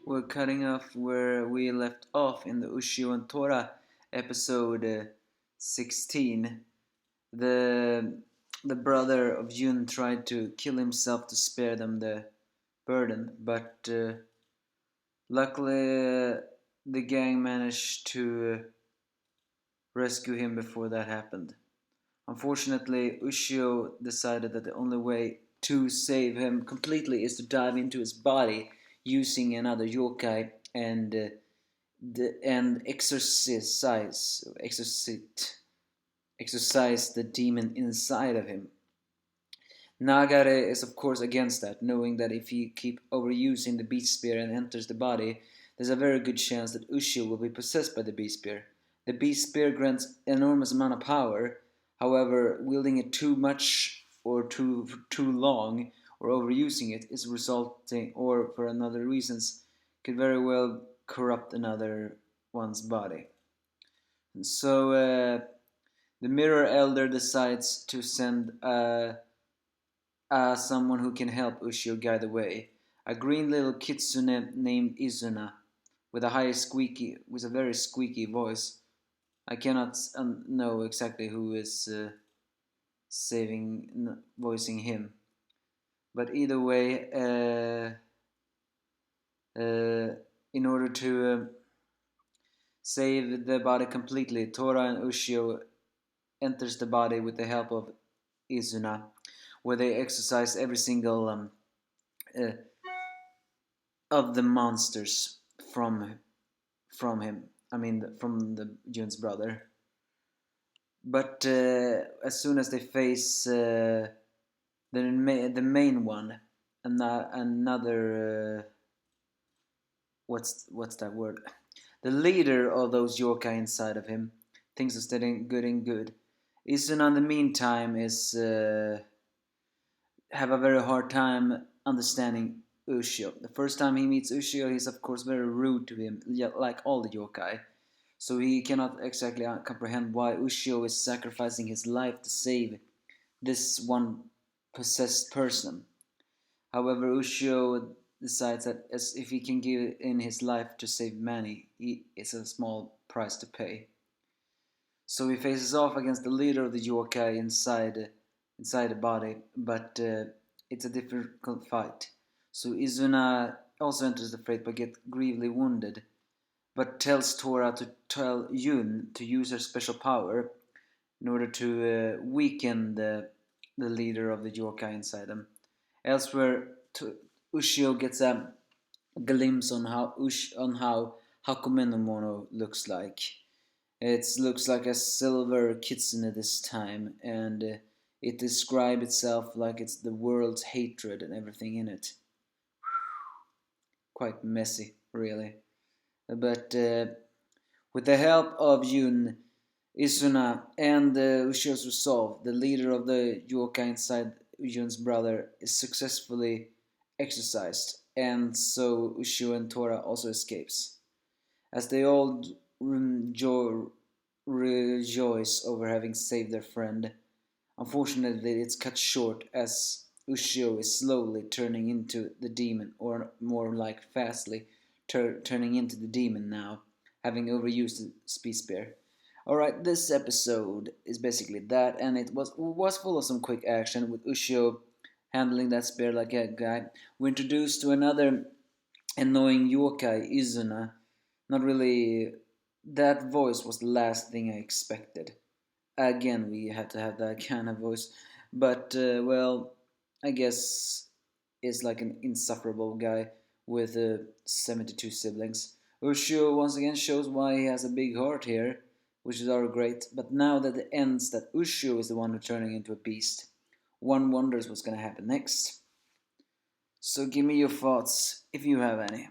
We're cutting off where we left off in the Ushio and Tora episode 16. The the brother of Yun tried to kill himself to spare them the burden, but luckily the gang managed to rescue him before that happened. Unfortunately, Ushio decided that the only way to save him completely is to dive into his body using another yokai and exorcise the demon inside of him. Nagare is of course against that, knowing that if he keep overusing the beast spear and enters the body, there's a very good chance that Ushio will be possessed by the beast spear. The beast spear grants enormous amount of power. However, wielding it too much or too long or overusing it is resulting, or for another reasons, could very well corrupt another one's body. So the Mirror Elder decides to send someone who can help Ushio guide the way. A green little kitsune named Izuna, with a very squeaky voice. I cannot know exactly who is voicing him, but either way, in order to save the body completely, Tora and Ushio enters the body with the help of Izuna, where they exorcise every single of the monsters from him. I mean, from the Jun's brother. But as soon as they face the main one, another what's that word? The leader of those yokai inside of him, things are steady good and good. Izuna, in the meantime, is have a very hard time understanding Ushio. The first time he meets Ushio, he's of course very rude to him, like all the yokai. So he cannot exactly comprehend why Ushio is sacrificing his life to save this one possessed person. However, Ushio decides that as if he can give in his life to save many, it's a small price to pay. So he faces off against the leader of the yokai inside the body, but it's a difficult fight. So Izuna also enters the fray but gets gravely wounded, but tells Tora to tell Yun to use her special power in order to weaken the leader of the yokai inside them. Elsewhere, Ushio gets a glimpse on how Hakumeno looks like. It looks like a silver kitsune this time, and it describes itself like it's the world's hatred and everything in it. Quite messy, really. But with the help of Yun, Izuna, and Ushio's resolve, the leader of the yokai inside Yun's brother is successfully exorcised, and so Ushio and Tora also escapes. As they all rejoice over having saved their friend, unfortunately it's cut short as Ushio is slowly turning into the demon, or more like fastly turning into the demon now, having overused the speed spear. Alright, this episode is basically that, and it was full of some quick action with Ushio handling that spear like a guy. We're introduced to another annoying yokai, Izuna. Not really. That voice was the last thing I expected. Again, we had to have that kind of voice, but well, I guess is like an insufferable guy with 72 siblings. Ushio once again shows why he has a big heart here, which is all great, but now that it ends that Ushio is the one turning into a beast, one wonders what's gonna happen next. So give me your thoughts, if you have any.